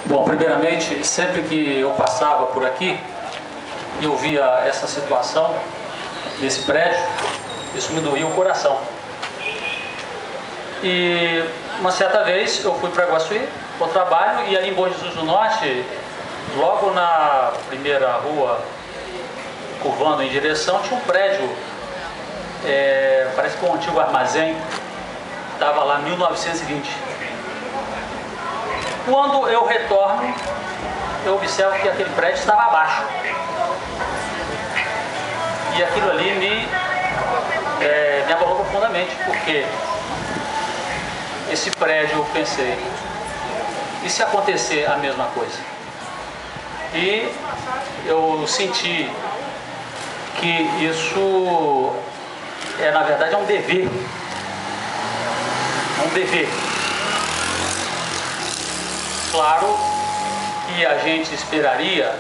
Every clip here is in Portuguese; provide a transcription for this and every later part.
Bom, primeiramente, sempre que eu passava por aqui e eu via essa situação desse prédio, isso me doía o coração. E uma certa vez eu fui para Iguaçu, para o trabalho, e ali em Bom Jesus do Norte, logo na primeira rua, curvando em direção, tinha um prédio, parece que um antigo armazém, estava lá em 1920. Quando eu retorno, eu observo que aquele prédio estava abaixo. E aquilo ali me abalou profundamente, porque esse prédio, eu pensei, e se acontecer a mesma coisa? E eu senti que isso na verdade é um dever. É um dever. Claro que a gente esperaria,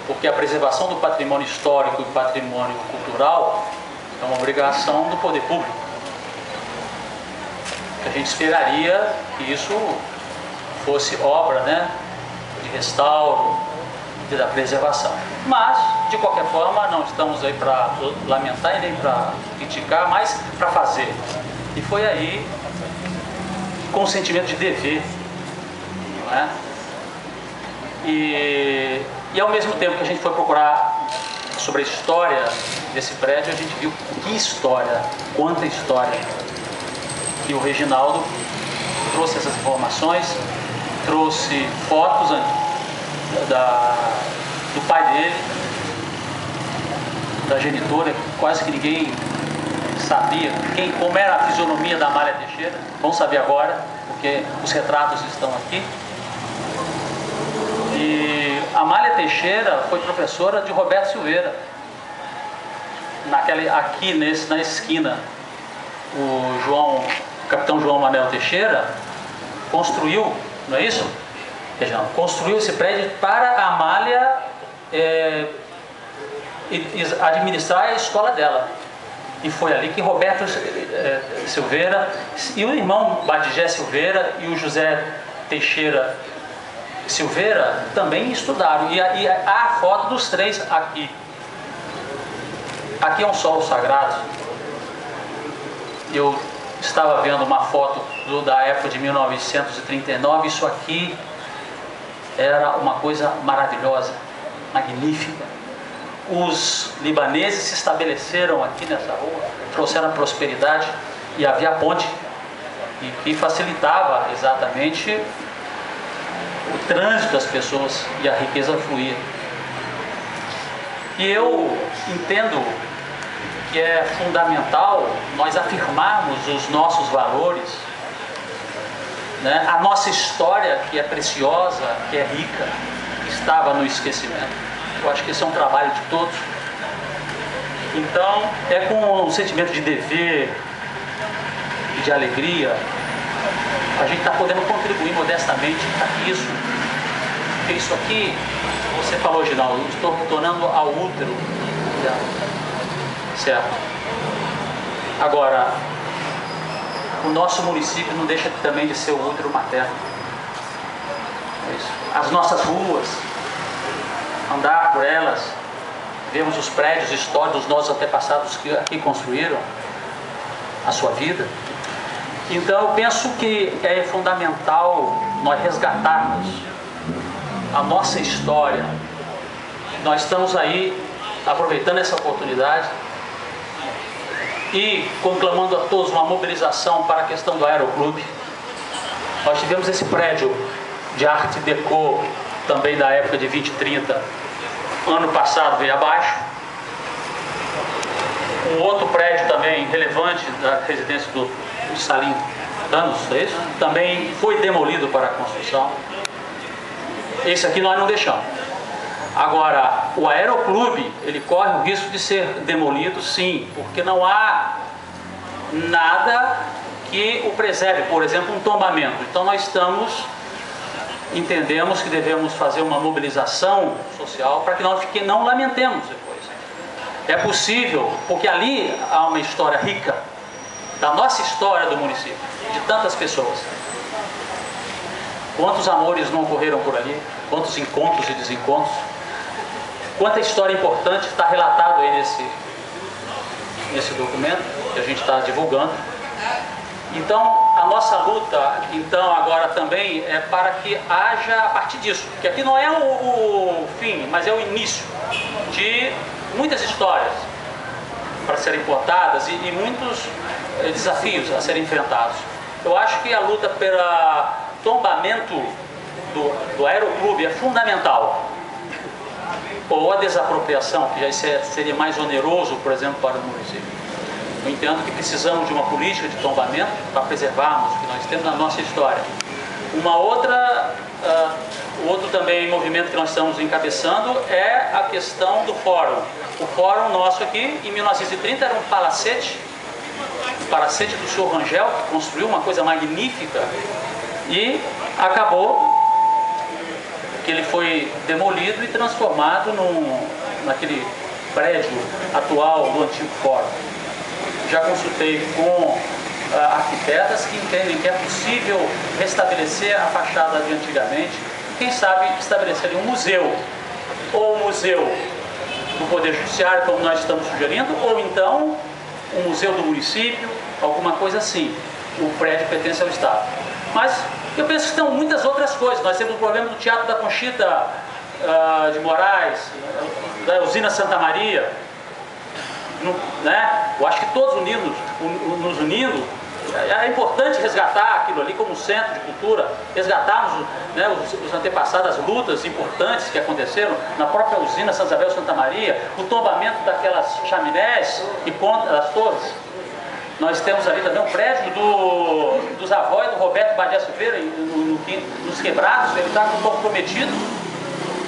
porque a preservação do patrimônio histórico e patrimônio cultural é uma obrigação do poder público. A gente esperaria que isso fosse obra, de restauro, da preservação. Mas, de qualquer forma, não estamos aí para lamentar e nem para criticar, mas para fazer. E foi aí, com o sentimento de dever, não é? E ao mesmo tempo que a gente foi procurar sobre a história desse prédio, a gente viu que história, quanta história. E o Reginaldo trouxe essas informações, trouxe fotos do pai dele, da genitora, quase que ninguém sabia como era a fisionomia da Amália Teixeira. Vão saber agora, porque os retratos estão aqui. E a Amália Teixeira foi professora de Roberto Silveira. Aqui na esquina, o capitão João Manel Teixeira construiu, não é isso? Construiu esse prédio para a Amália administrar a escola dela. E foi ali que Roberto Silveira e o irmão Badigé Silveira e o José Teixeira Silveira também estudaram. E há a foto dos três aqui. Aqui é um solo sagrado. Eu estava vendo uma foto da época de 1939. Isso aqui era uma coisa maravilhosa, magnífica. Os libaneses se estabeleceram aqui nessa rua, trouxeram a prosperidade, e havia a ponte que facilitava exatamente o trânsito das pessoas, e a riqueza fluía. E eu entendo que é fundamental nós afirmarmos os nossos valores, a nossa história, que é preciosa, que é rica, que estava no esquecimento. Eu acho que esse é um trabalho de todos. Então, é com um sentimento de dever e de alegria, a gente está podendo contribuir modestamente para isso. Porque isso aqui, você falou, Ginaldo, eu estou retornando ao útero. Certo? Agora, o nosso município não deixa também de ser o útero materno. É isso. As nossas ruas, andar por elas, vemos os prédios históricos dos nossos antepassados que aqui construíram a sua vida. Então eu penso que é fundamental nós resgatarmos a nossa história. Nós estamos aí aproveitando essa oportunidade e conclamando a todos uma mobilização para a questão do Aeroclube. Nós tivemos esse prédio de arte deco também da época de 20 e 30, ano passado veio abaixo. Um outro prédio também relevante da residência do Salim Danos, é isso? Também foi demolido para a construção. Esse aqui nós não deixamos. Agora, o Aeroclube, ele corre o risco de ser demolido, sim, porque não há nada que o preserve, por exemplo, um tombamento. Então nós entendemos que devemos fazer uma mobilização social para que nós não lamentemos depois. É possível, porque ali há uma história rica, da nossa história do município, de tantas pessoas. Quantos amores não ocorreram por ali? Quantos encontros e desencontros? Quanta história importante está relatado aí nesse documento que a gente está divulgando. Então, a nossa luta, então, agora também é para que haja, a partir disso, que aqui não é o fim, mas é o início de muitas histórias para serem contadas e muitos desafios a serem enfrentados. Eu acho que a luta pelo tombamento do aeroclube é fundamental. Ou a desapropriação, que já seria mais oneroso, por exemplo, para o município. Eu entendo que precisamos de uma política de tombamento para preservarmos o que nós temos na nossa história. Outro também movimento que nós estamos encabeçando é a questão do fórum. O fórum nosso aqui, em 1930, era um palacete do senhor Rangel, que construiu uma coisa magnífica e acabou que ele foi demolido e transformado naquele prédio atual do antigo fórum. Já consultei com arquitetas que entendem que é possível restabelecer a fachada de antigamente, quem sabe estabelecer um museu, ou um museu do Poder Judiciário, como nós estamos sugerindo, ou então um museu do município, alguma coisa assim. O prédio pertence ao Estado. Mas eu penso que estão muitas outras coisas. Nós temos o problema do Teatro da Conchita de Moraes, da usina Santa Maria, né? Eu acho que todos nos unindo, é importante resgatar aquilo ali como um centro de cultura, resgatarmos, né, os antepassados, as lutas importantes que aconteceram na própria usina Santa Isabel Santa Maria, o tombamento daquelas chaminés e pontas das torres. Nós temos ali também um prédio dos avós do Roberto Badia Silveira, nos quebrados, ele está comprometido.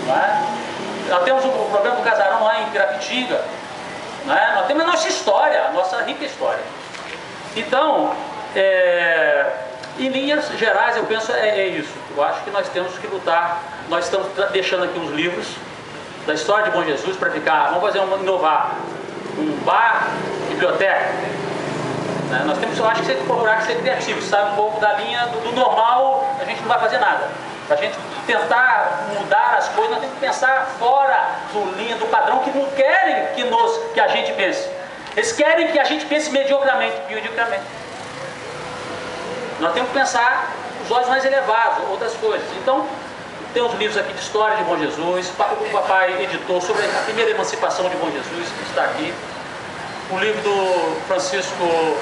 Não é? Nós temos o problema do casarão lá em Pirapitinga. Não é? Nós temos a nossa história, a nossa rica história. Então, em linhas gerais, eu penso é isso. Eu acho que nós temos que lutar. Nós estamos deixando aqui uns livros da história de Bom Jesus para ficar, vamos inovar, um bar, biblioteca. Nós temos, eu acho que tem que procurar ser criativo, sabe? Um pouco da linha do normal, a gente não vai fazer nada. Para a gente tentar mudar as coisas, nós temos que pensar fora do padrão que não querem que a gente pense. Eles querem que a gente pense mediocramente. Nós temos que pensar os olhos mais elevados, outras coisas. Então, tem uns livros aqui de história de Bom Jesus, o papai editou sobre a primeira emancipação de Bom Jesus, que está aqui. O livro do Francisco,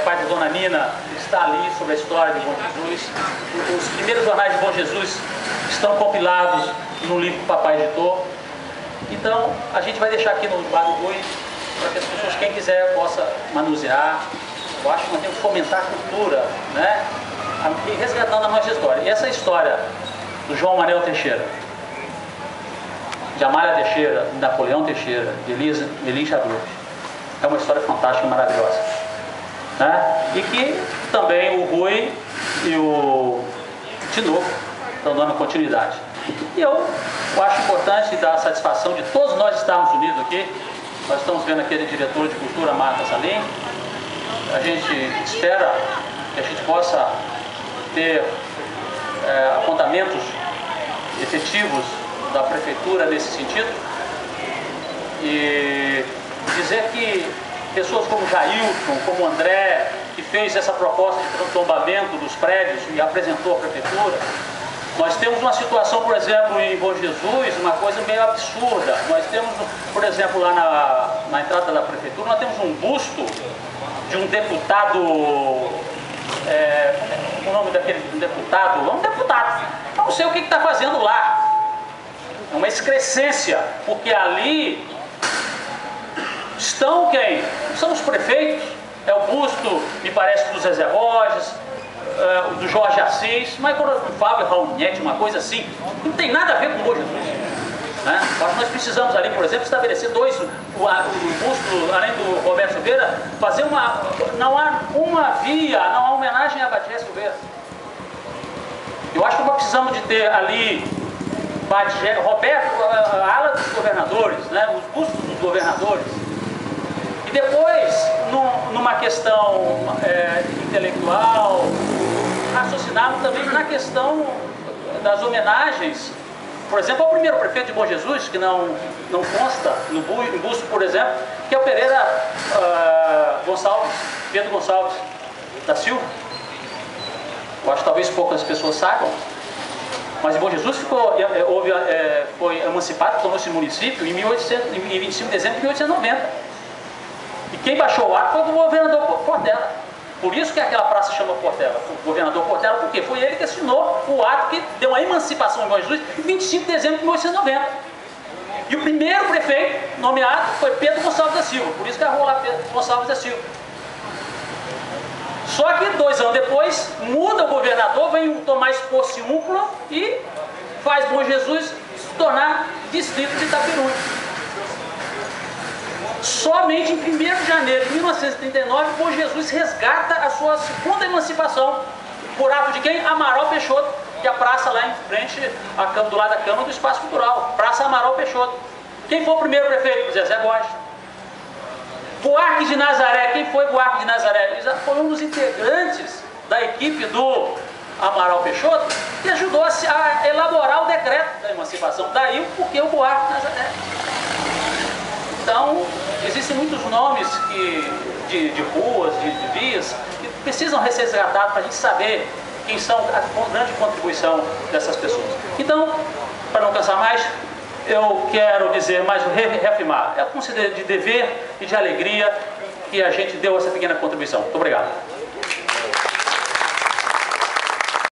pai de Dona Nina, está ali sobre a história de Bom Jesus. Os primeiros jornais de Bom Jesus estão compilados no livro que o papai editou. Então, a gente vai deixar aqui no Bar do Boi, para que as pessoas, quem quiser, possa manusear. Eu acho que nós temos que fomentar a cultura, né? E resgatando a nossa história. E essa história do João Manuel Teixeira, de Amália Teixeira, de Napoleão Teixeira, de Elis Lourdes, é uma história fantástica e maravilhosa, né? E que também o Rui e o Tinoco estão dando continuidade. E eu acho importante dar a satisfação de todos nós estarmos unidos aqui. Nós estamos vendo aquele diretor de cultura, Marta Salim. A gente espera que a gente possa ter apontamentos efetivos da prefeitura nesse sentido. E dizer que pessoas como Jailton, como André, que fez essa proposta de tombamento dos prédios e apresentou à prefeitura. Nós temos uma situação, por exemplo, em Bom Jesus, uma coisa meio absurda. Nós temos, por exemplo, lá na entrada da prefeitura, nós temos um busto de um deputado, o nome daquele deputado? É um deputado. Não sei o que está fazendo lá. É uma excrescência, porque ali estão quem? São os prefeitos. É o busto, me parece, do Zezé Borges, do Jorge Assis, mas do Fábio Raunete, uma coisa assim. Não tem nada a ver com o Bom Jesus, né? Nós precisamos ali, por exemplo, estabelecer o busto, além do Roberto Silveira, fazer não há uma via, não há homenagem a Badia Silveira. Eu acho que nós precisamos de ter ali Roberto, a ala dos governadores, né? Os bustos dos governadores. E depois, numa questão intelectual, raciocinarmos também na questão das homenagens, por exemplo, ao primeiro prefeito de Bom Jesus, que não consta no busto, por exemplo, que é o Pereira Gonçalves, Pedro Gonçalves da Silva. Eu acho que talvez poucas pessoas saibam, mas em Bom Jesus foi emancipado, tornou-se município em 25 de dezembro de 1890. E quem baixou o ato foi o governador Portela. Por isso que aquela praça chama Portela, o governador Portela, porque foi ele que assinou o ato que deu a emancipação em Bom Jesus em 25 de dezembro de 1890. E o primeiro prefeito nomeado foi Pedro Gonçalves da Silva, por isso que a rua lá Pedro Gonçalves da Silva. Só que 2 anos depois, muda o governador, vem Tomás Porciúncula e faz Bom Jesus se tornar distrito de Itapiruna. Somente em 1º de janeiro de 1939, Bom Jesus resgata a sua segunda emancipação, por ato de quem? Amaral Peixoto, que é a praça lá em frente, do lado da Câmara do Espaço Cultural, Praça Amaral Peixoto. Quem foi o primeiro prefeito? Zezé Borges. Buarque de Nazaré, quem foi Buarque de Nazaré? Ele foi um dos integrantes da equipe do Amaral Peixoto, que ajudou a elaborar o decreto da emancipação. Daí o porquê o Buarque de Nazaré. Então, existem muitos nomes de ruas, de vias, que precisam ser resgatados para a gente saber quem são a grande contribuição dessas pessoas. Então, para não cansar mais, eu quero dizer mais, reafirmar, eu considero de dever e de alegria que a gente deu essa pequena contribuição. Muito obrigado.